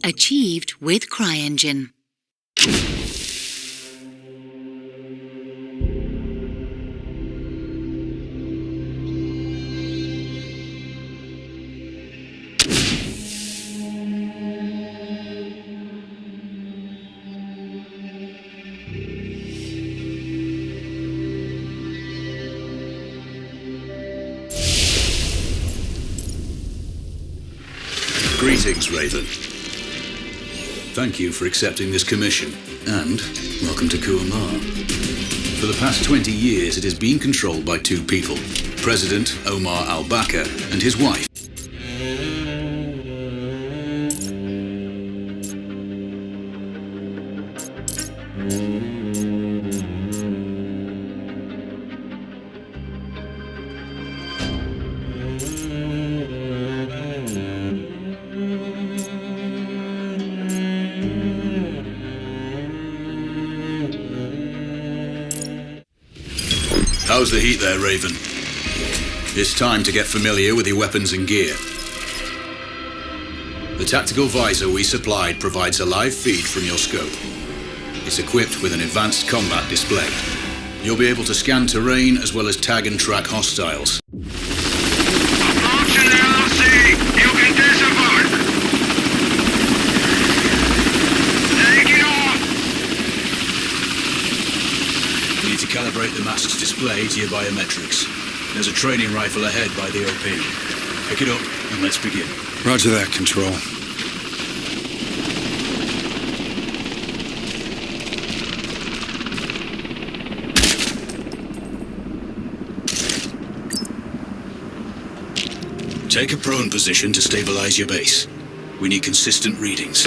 Achieved with CryEngine. Greetings, Raven. Thank you for accepting this commission, and welcome to Kuamar. For the past 20 years, it has been controlled by two people, President Omar al-Bakr and his wife. How's the heat there, Raven? It's time to get familiar with your weapons and gear. The tactical visor we supplied provides a live feed from your scope. It's equipped with an advanced combat display. You'll be able to scan terrain as well as tag and track hostiles. Approaching LOC! You can disembark! Taking off! You need to calibrate the mask's display to your biometrics. There's a training rifle ahead by the OP. Pick it up and let's begin. Roger that, Control. Take a prone position to stabilize your base. We need consistent readings.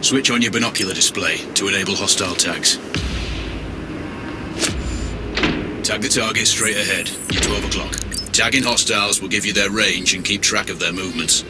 Switch on your binocular display to enable hostile tags. Tag the target straight ahead. You're 12 o'clock. Tagging hostiles will give you their range and keep track of their movements.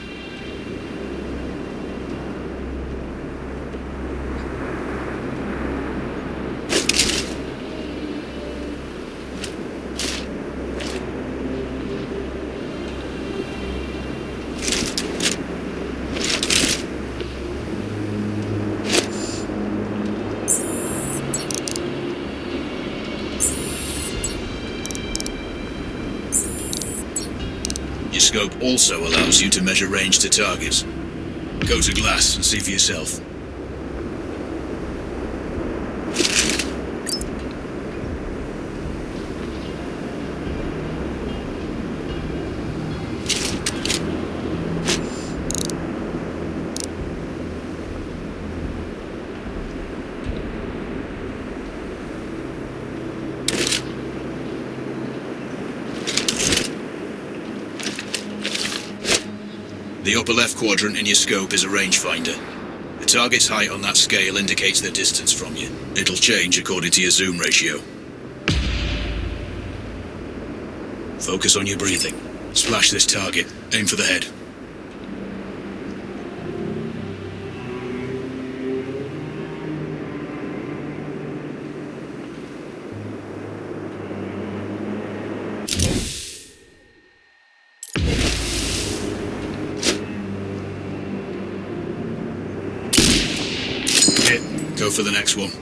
Your scope also allows you to measure range to targets. Go to glass and see for yourself. The upper left quadrant in your scope is a rangefinder. The target's height on that scale indicates their distance from you. It'll change according to your zoom ratio. Focus on your breathing. Splash this target. Aim for the head. Go for the next one.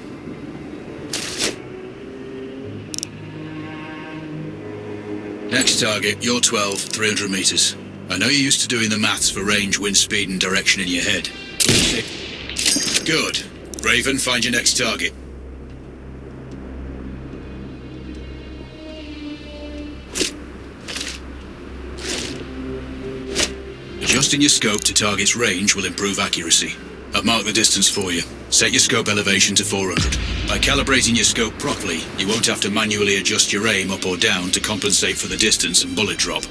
Next target, you're 12, 300 meters. I know you're used to doing the maths for range, wind speed and direction in your head. Good. Raven, find your next target. Adjusting your scope to target's range will improve accuracy. I've marked the distance for you. Set your scope elevation to 400. By calibrating your scope properly, you won't have to manually adjust your aim up or down to compensate for the distance and bullet drop.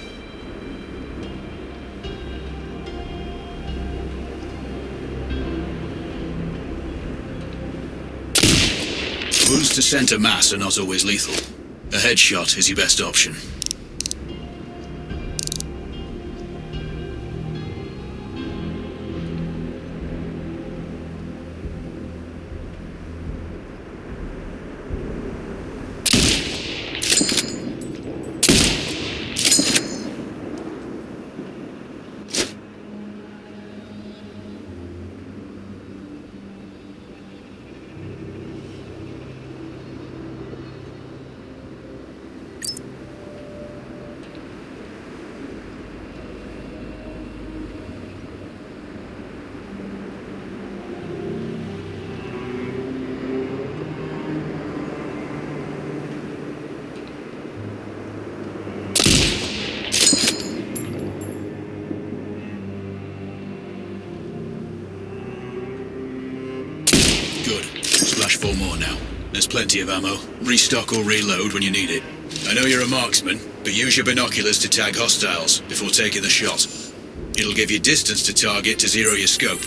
Wounds to center mass are not always lethal. A headshot is your best option. Good. Splash 4 more now. There's plenty of ammo. Restock or reload when you need it. I know you're a marksman, but use your binoculars to tag hostiles before taking the shot. It'll give you distance to target to zero your scope.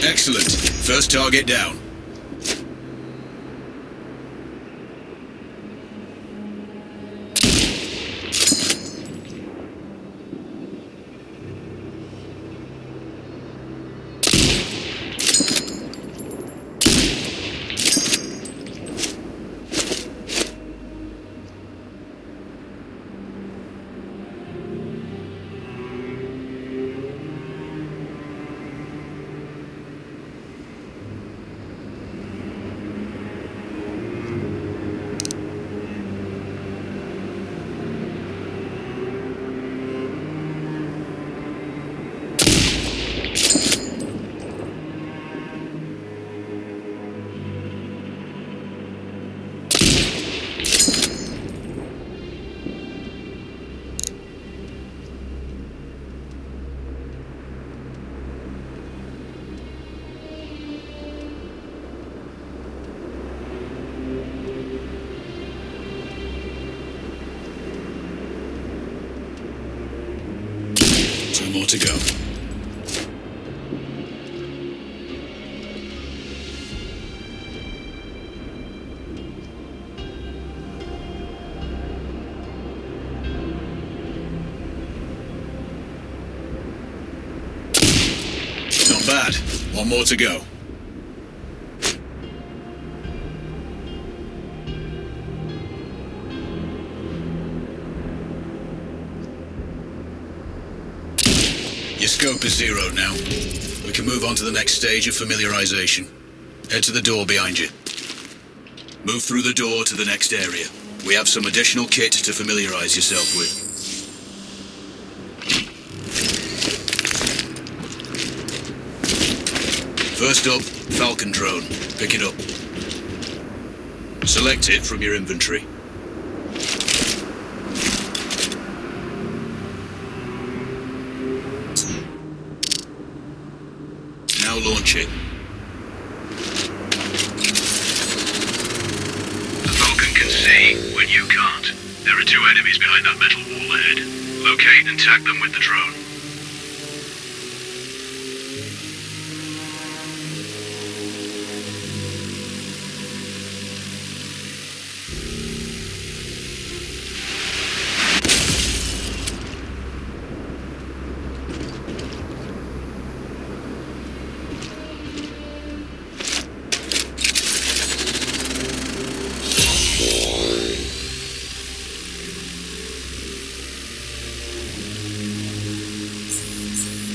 Excellent. First target down. Two more to go. Not bad. One more to go. Your scope is zeroed now. We can move on to the next stage of familiarization. Head to the door behind you. Move through the door to the next area. We have some additional kit to familiarize yourself with. First up, Falcon drone. Pick it up. Select it from your inventory. Now launch it. The Falcon can see when you can't. There are two enemies behind that metal wall ahead. Locate and tag them with the drone.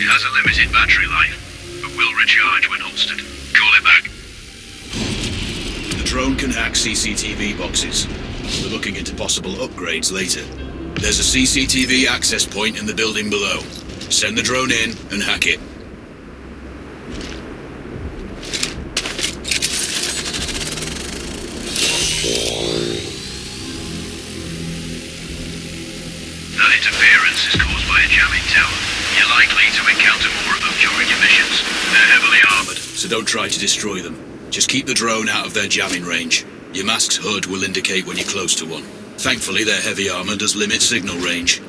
It has a limited battery life, but will recharge when holstered. Call it back. The drone can hack CCTV boxes. We're looking into possible upgrades later. There's a CCTV access point in the building below. Send the drone in and hack it. That interference is caused by a jamming tower. You're likely to encounter more of them during your missions. They're heavily armored. So don't try to destroy them. Just keep the drone out of their jamming range. Your mask's HUD will indicate when you're close to one. Thankfully, their heavy armor does limit signal range.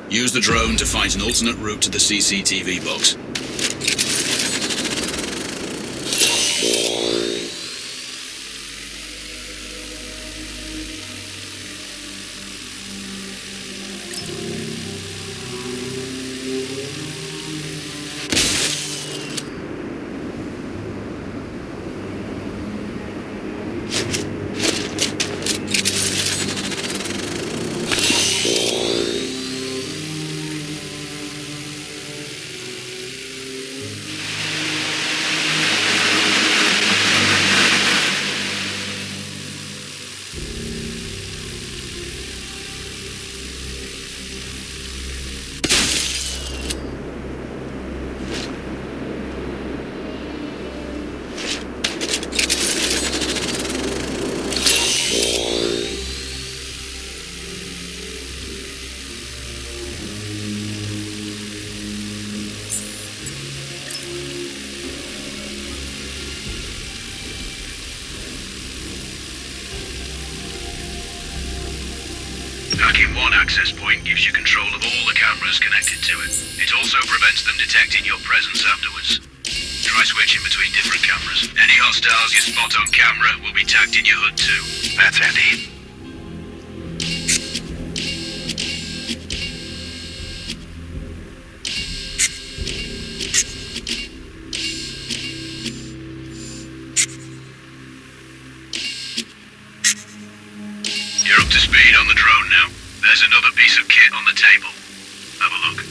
Use the drone to find an alternate route to the CCTV box. access point gives you control of all the cameras connected to it. It also prevents them detecting your presence afterwards. Try switching between different cameras. Any hostiles you spot on camera will be tagged in your HUD too. That's handy. You're up to speed on the drone now. There's another piece of kit on the table. Have a look.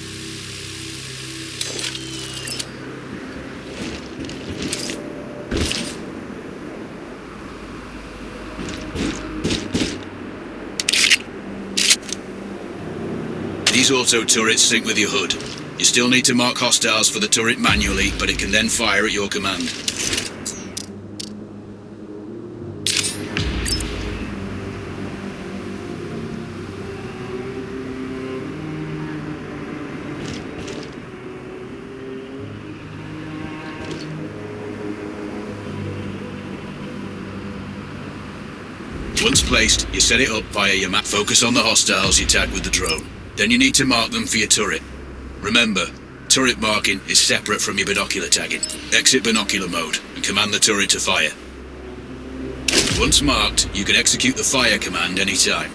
These auto turrets sync with your HUD. You still need to mark hostiles for the turret manually, but it can then fire at your command. Once placed, you set it up via your map. Focus on the hostiles you tag with the drone. Then you need to mark them for your turret. Remember, turret marking is separate from your binocular tagging. Exit binocular mode and command the turret to fire. Once marked, you can execute the fire command anytime.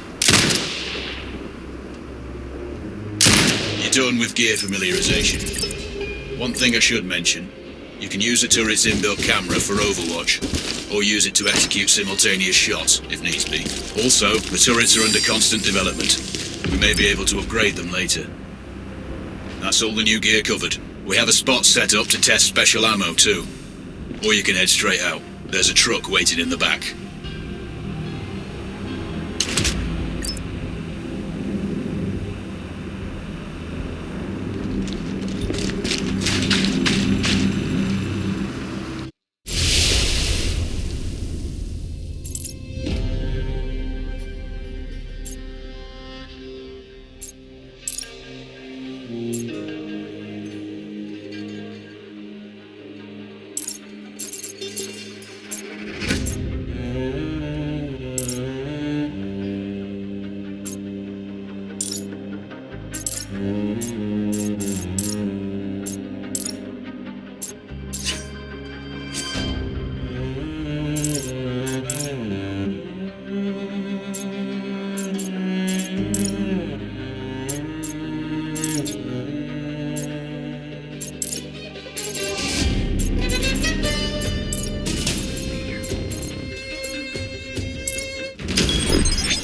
You're done with gear familiarization. One thing I should mention, you can use the turret's inbuilt camera for overwatch, or use it to execute simultaneous shots, if needs be. Also, the turrets are under constant development. We may be able to upgrade them later. That's all the new gear covered. We have a spot set up to test special ammo too. Or you can head straight out. There's a truck waiting in the back.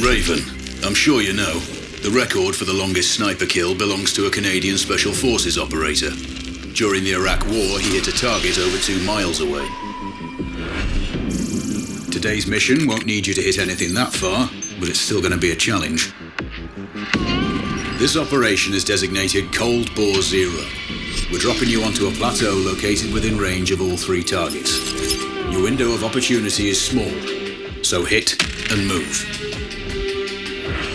Raven, I'm sure you know, the record for the longest sniper kill belongs to a Canadian Special Forces operator. During the Iraq War, he hit a target over 2 miles away. Today's mission won't need you to hit anything that far, but it's still going to be a challenge. This operation is designated Cold Bore Zero. We're dropping you onto a plateau located within range of all 3 targets. Your window of opportunity is small, so hit and move.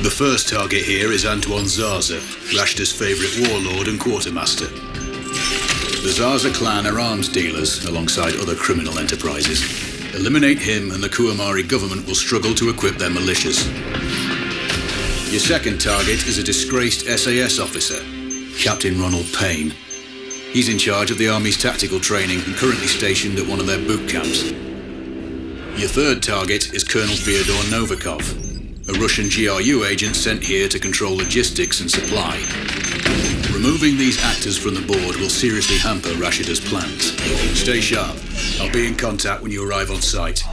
The first target here is Antoine Zaza, Rashta's favourite warlord and quartermaster. The Zaza clan are arms dealers alongside other criminal enterprises. Eliminate him and the Kuamari government will struggle to equip their militias. Your second target is a disgraced SAS officer, Captain Ronald Payne. He's in charge of the Army's tactical training and currently stationed at one of their boot camps. Your third target is Colonel Fyodor Novikov, a Russian GRU agent sent here to control logistics and supply. Removing these actors from the board will seriously hamper Rashida's plans. Stay sharp. I'll be in contact when you arrive on site.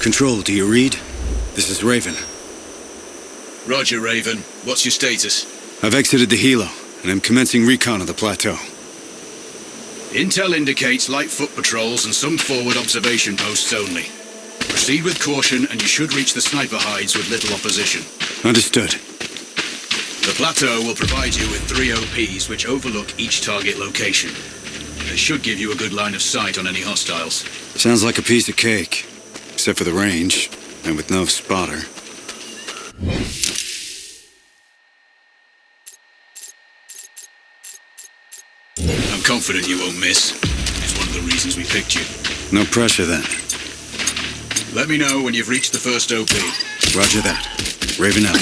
Control, do you read? This is Raven. Roger, Raven. What's your status? I've exited the helo, and I'm commencing recon of the plateau. Intel indicates light foot patrols and some forward observation posts only. Proceed with caution and you should reach the sniper hides with little opposition. Understood. The plateau will provide you with 3 OPs which overlook each target location. They should give you a good line of sight on any hostiles. Sounds like a piece of cake. Except for the range, and with no spotter. I'm confident you won't miss. It's one of the reasons we picked you. No pressure then. Let me know when you've reached the first OP. Roger that. Raven out.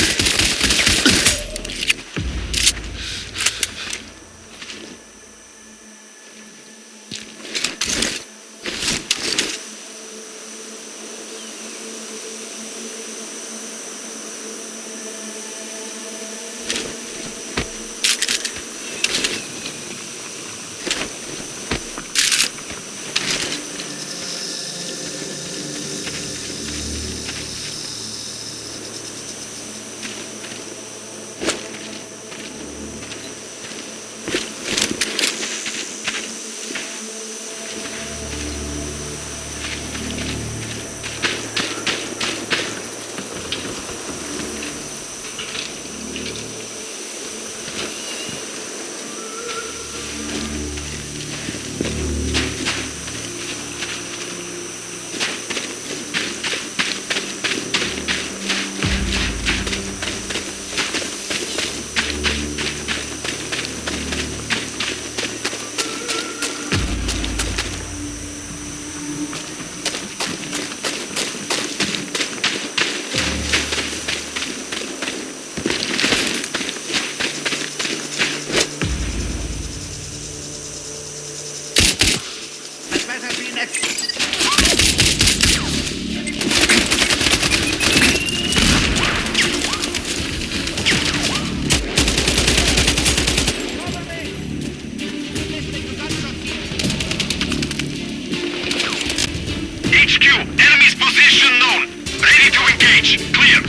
HQ, enemy's position known. Ready to engage. Clear.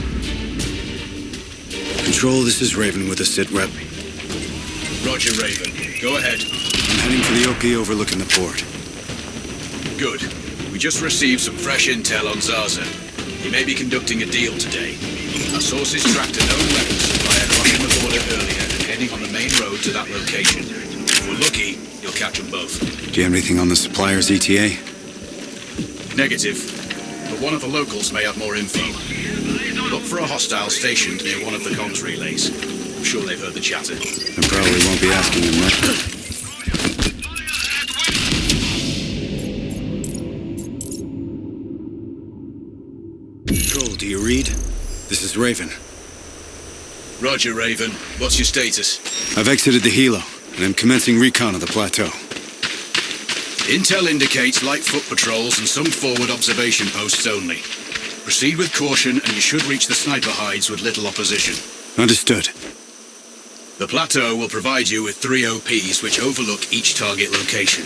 Control, this is Raven with a sit rep. Roger, Raven. Go ahead. I'm heading for the OP overlooking the port. Good. We just received some fresh intel on Zaza. He may be conducting a deal today. Our sources tracked a known weapons supplier crossing the border earlier and heading on the main road to that location. If we're lucky, you'll catch them both. Do you have anything on the supplier's ETA? Negative. But one of the locals may have more info. Look for a hostile stationed near one of the comms relays. I'm sure they've heard the chatter. I probably won't be asking him that. Control, do you read? This is Raven. Roger, Raven. What's your status? I've exited the helo, and I'm commencing recon of the plateau. Intel indicates light foot patrols and some forward observation posts only. Proceed with caution and you should reach the sniper hides with little opposition. Understood. The plateau will provide you with 3 OPs which overlook each target location.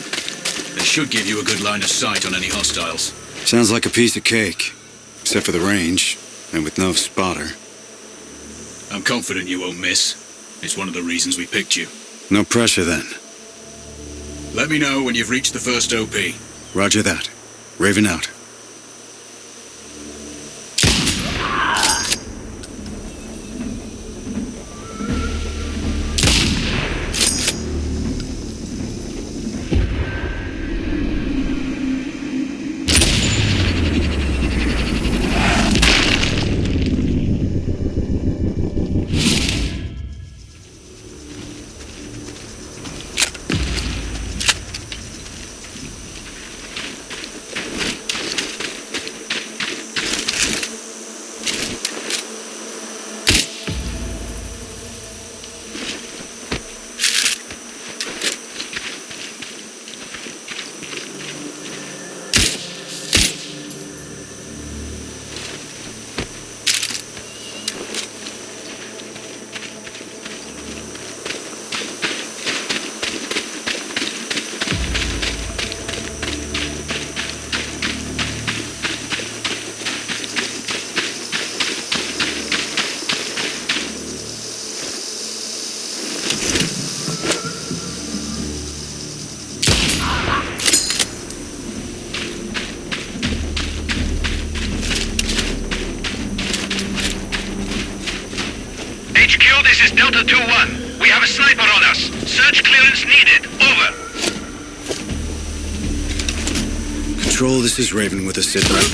They should give you a good line of sight on any hostiles. Sounds like a piece of cake. Except for the range, and with no spotter. I'm confident you won't miss. It's one of the reasons we picked you. No pressure then. Let me know when you've reached the first OP. Roger that. Raven out. HQ, this is Delta 2-1. We have a sniper on us. Search clearance needed. Over. Control, this is Raven with a sit rep.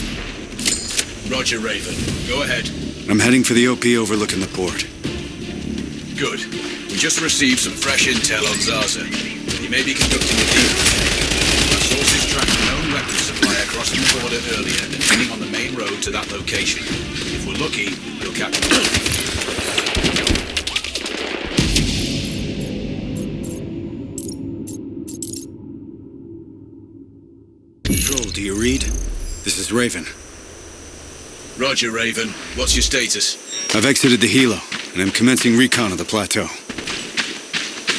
Roger, Raven. Go ahead. I'm heading for the OP overlooking the port. Good. We just received some fresh intel on Zaza. He may be conducting a deal today. Our sources tracked a known weapons supplier crossing the border earlier and heading on the main road to that location. If we're lucky, you'll catch Control, do you read? This is Raven. Roger, Raven. What's your status? I've exited the helo, and I'm commencing recon of the plateau.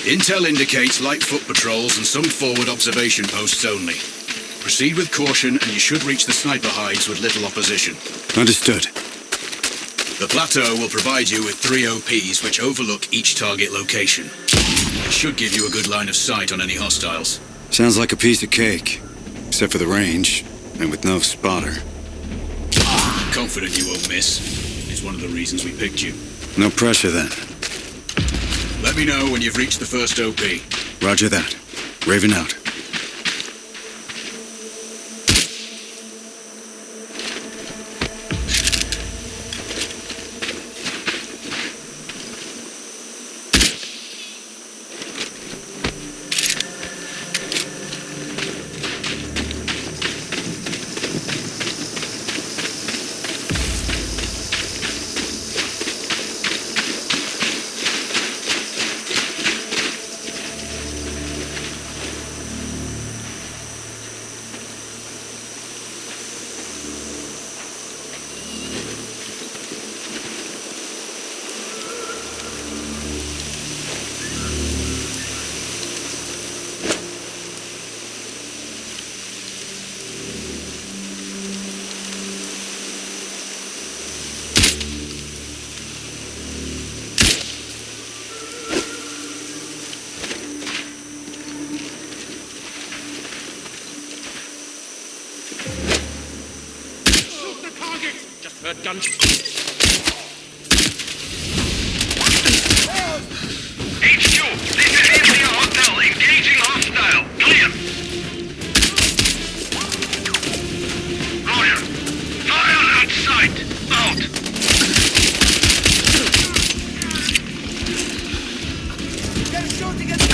Intel indicates light foot patrols and some forward observation posts only. Proceed with caution and you should reach the sniper hides with little opposition. Understood. The plateau will provide you with 3 OPs which overlook each target location. It should give you a good line of sight on any hostiles. Sounds like a piece of cake. Except for the range, and with no spotter. Confident you won't miss. It's one of the reasons we picked you. No pressure then. Let me know when you've reached the first OP. Roger that. Raven out. Heard guns. HQ, this is India Hotel. Engaging hostile. Clear. Roger. Fire at sight. Out. They're shooting at me!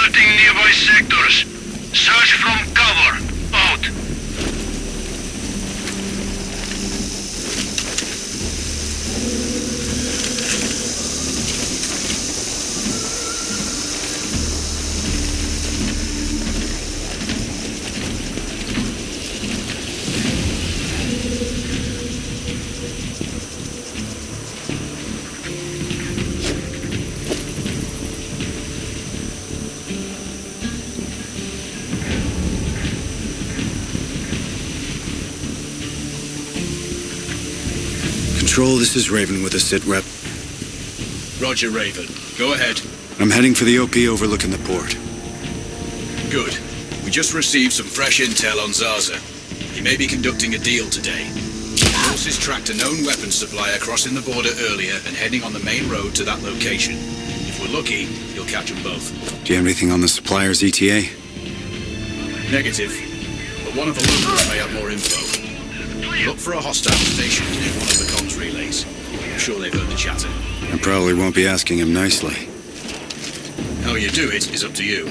alerting nearby sectors. Search from cover. Out. Control, this is Raven with a sit rep. Roger, Raven. Go ahead. I'm heading for the OP overlooking the port. Good. We just received some fresh intel on Zaza. He may be conducting a deal today. Forces tracked a known weapons supplier crossing the border earlier and heading on the main road to that location. If we're lucky, you'll catch them both. Do you have anything on the supplier's ETA? Negative. But one of the locals may have more info. Look for a hostile station near one of the comms relays. I'm sure they've heard the chatter. I probably won't be asking him nicely. How you do it is up to you.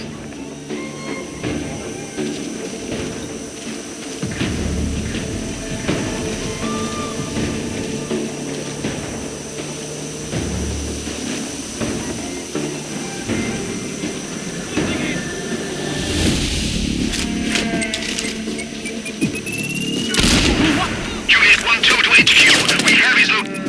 Unit 1-2 to HQ. We have his location.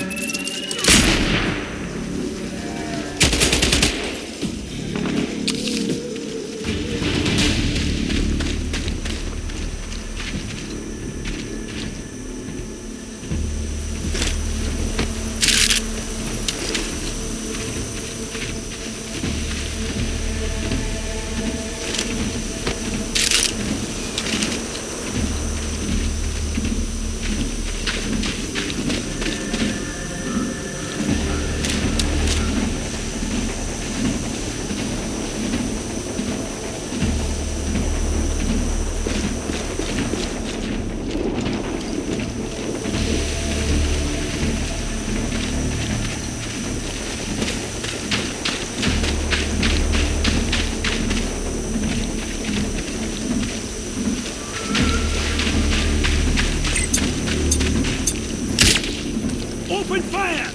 Open fire!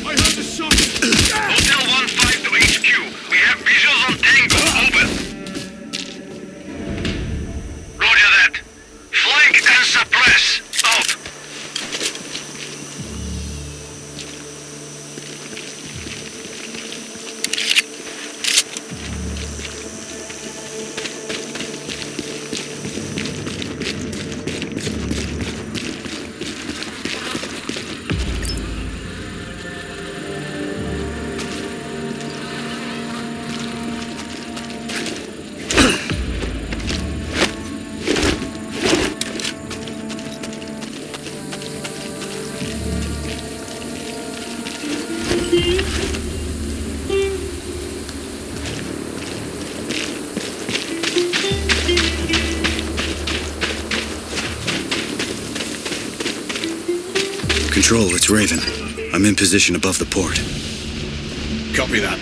I heard the shot! Hotel 1-5 to HQ. We have visuals on Tango. Over. Roger that. Flank and suppress. Out. Control, it's Raven. I'm in position above the port. Copy that.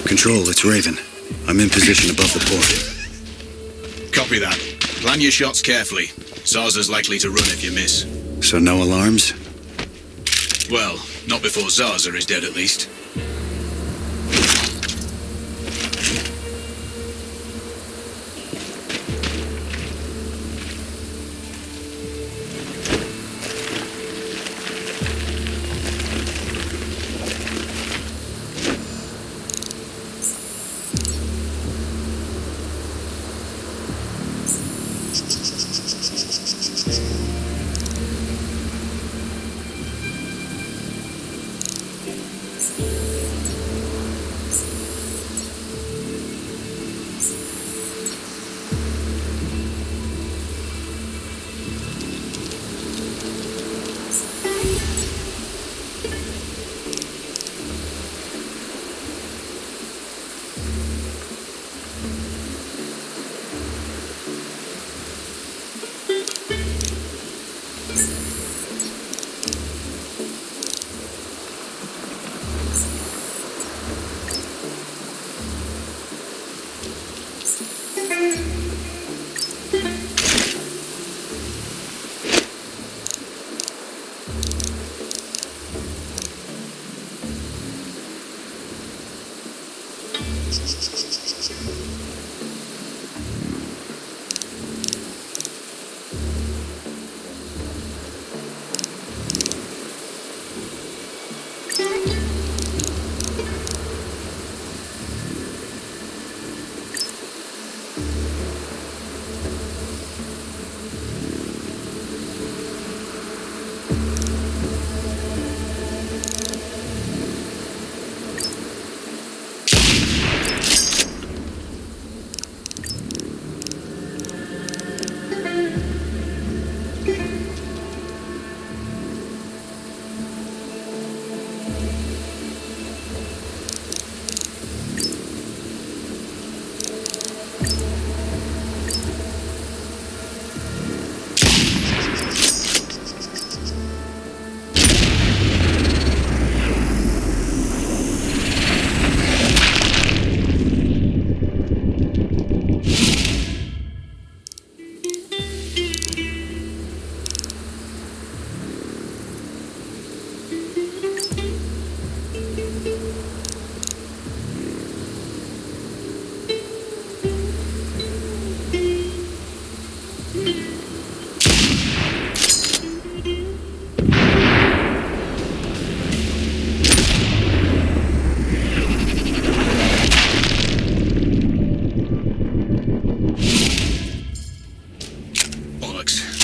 Control, it's Raven. I'm in position above the port. Copy that. Plan your shots carefully. Zarza's likely to run if you miss. So no alarms? Well, not before Zarza is dead at least.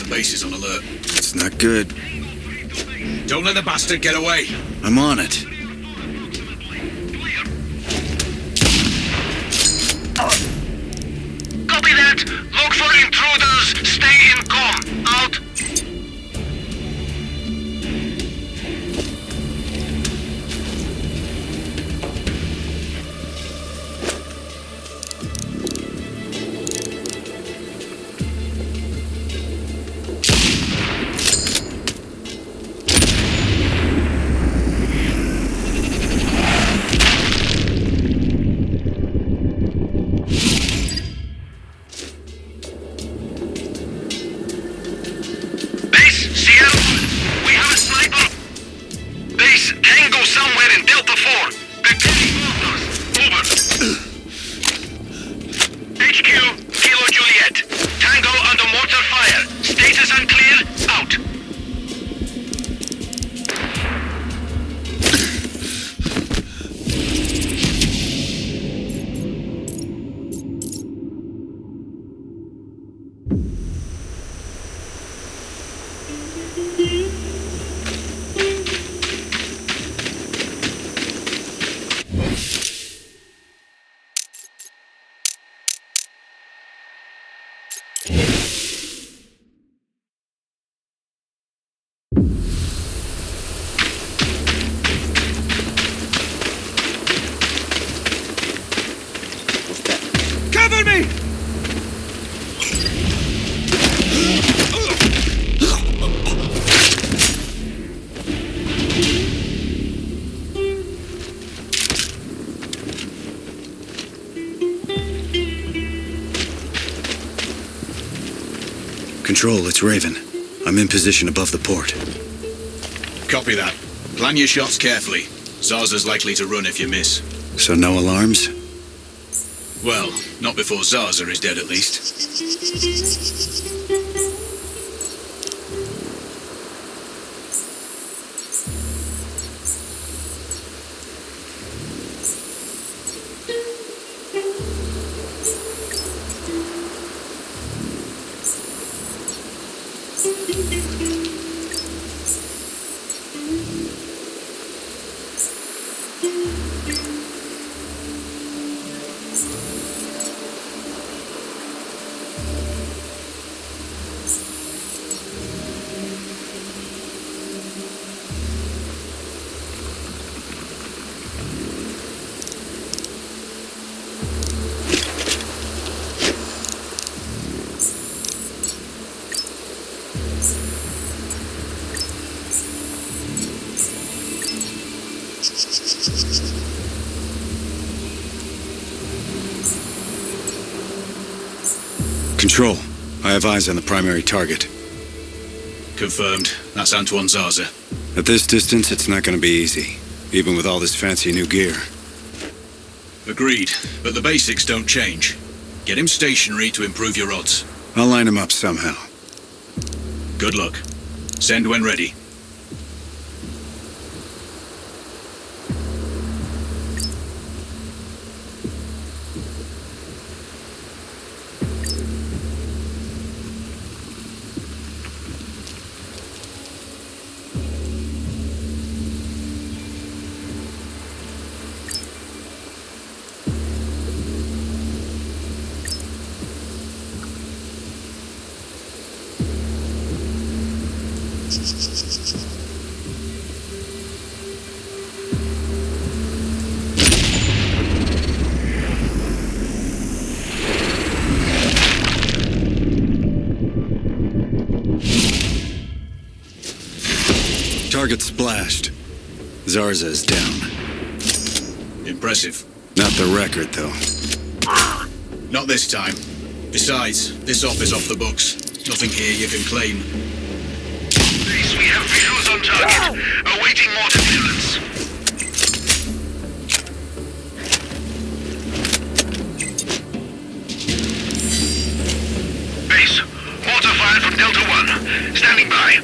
Base is on alert. It's not good. Don't let the bastard get away. I'm on it. Copy that. Look for intruders. Stay in comm. Out. Cover me! Control, it's Raven. I'm in position above the port. Copy that. Plan your shots carefully. Zaza's likely to run if you miss. So no alarms? Well, not before Zaza is dead at least. Control, I have eyes on the primary target. Confirmed. That's Antoine Zaza. At this distance, it's not going to be easy, even with all this fancy new gear. Agreed, but the basics don't change. Get him stationary to improve your odds. I'll line him up somehow. Good luck. Send when ready. Target splashed. Zarza is down. Impressive. Not the record, though. Not this time. Besides, this op is off the books. Nothing here you can claim. Base, we have visuals on target. Awaiting mortar clearance. Base, mortar fired from Delta 1. Standing by.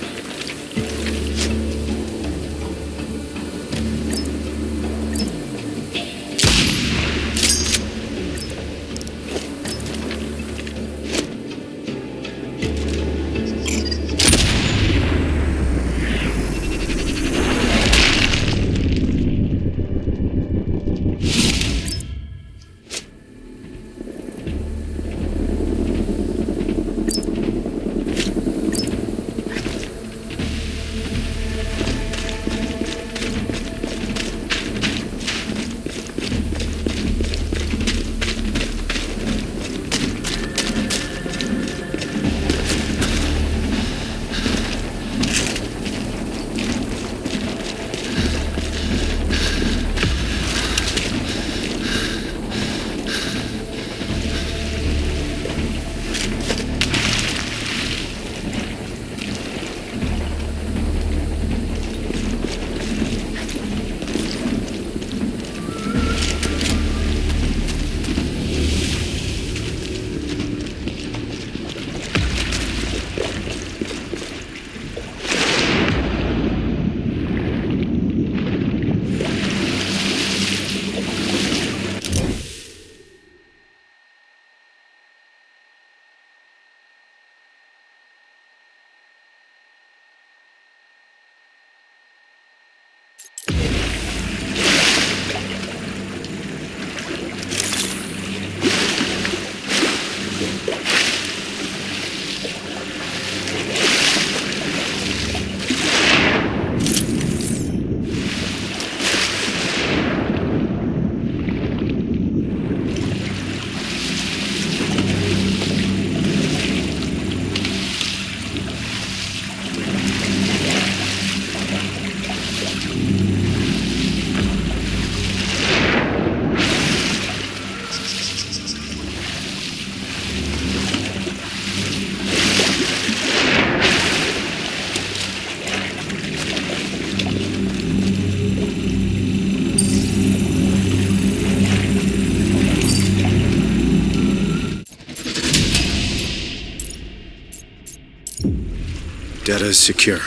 Data is secure.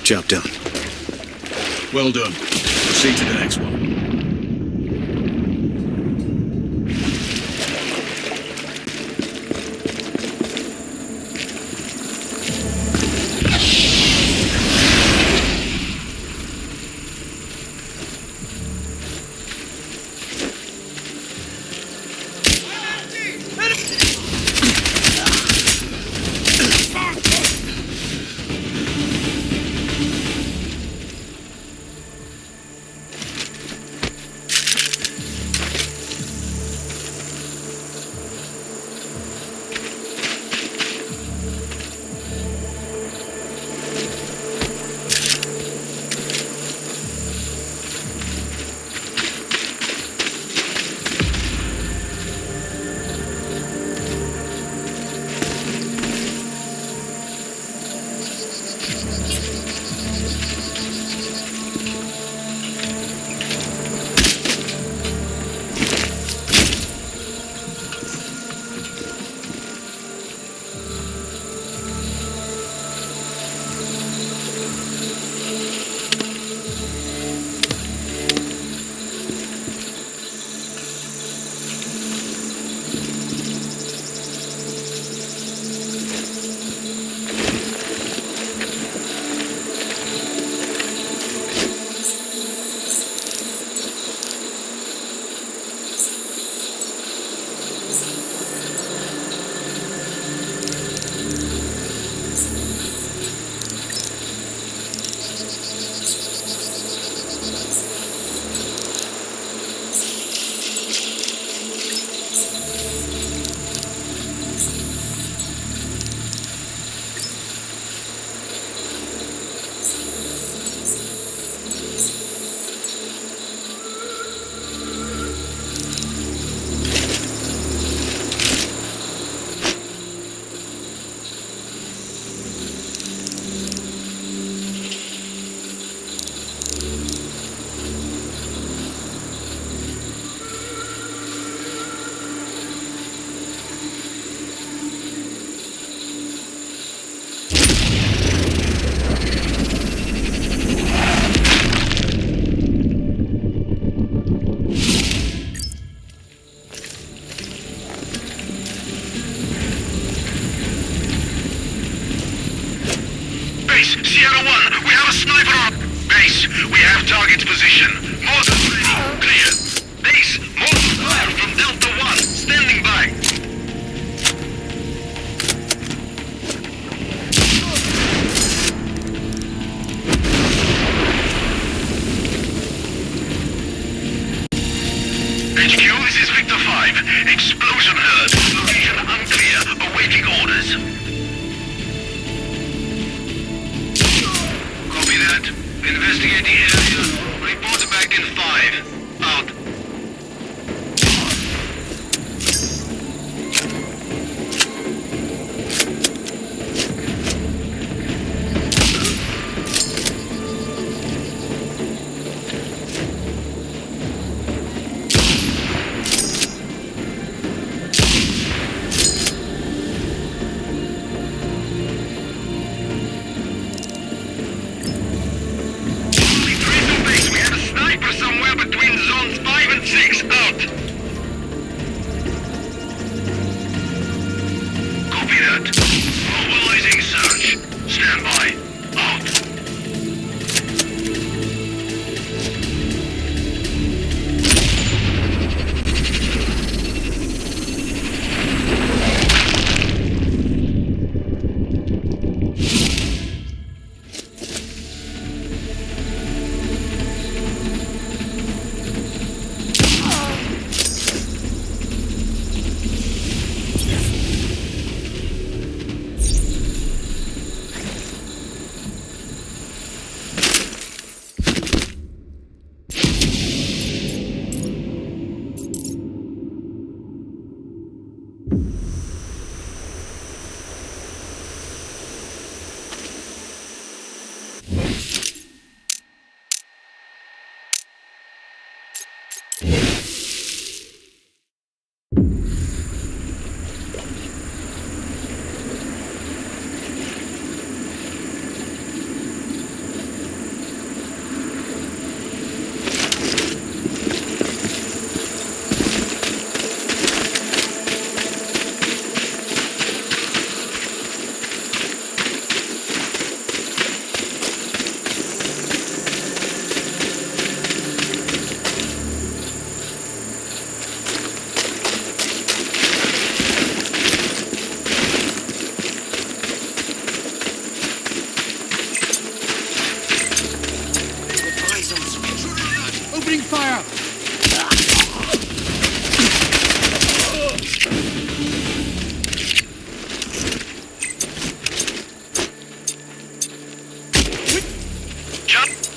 Job done. Well done. Proceed to the next one. Base, Sierra 1, we have a sniper on... Base, we have target position. Mortars ready. Clear. Base, mortar fire from Delta 1. Standing by. HQ, this is Victor 5. Explosion heard. Location unclear. Awaiting orders. Copy that. Investigate the area. Report back in 5. Out. Base, we have a sniper somewhere between zones 5 Opening fire! Jump!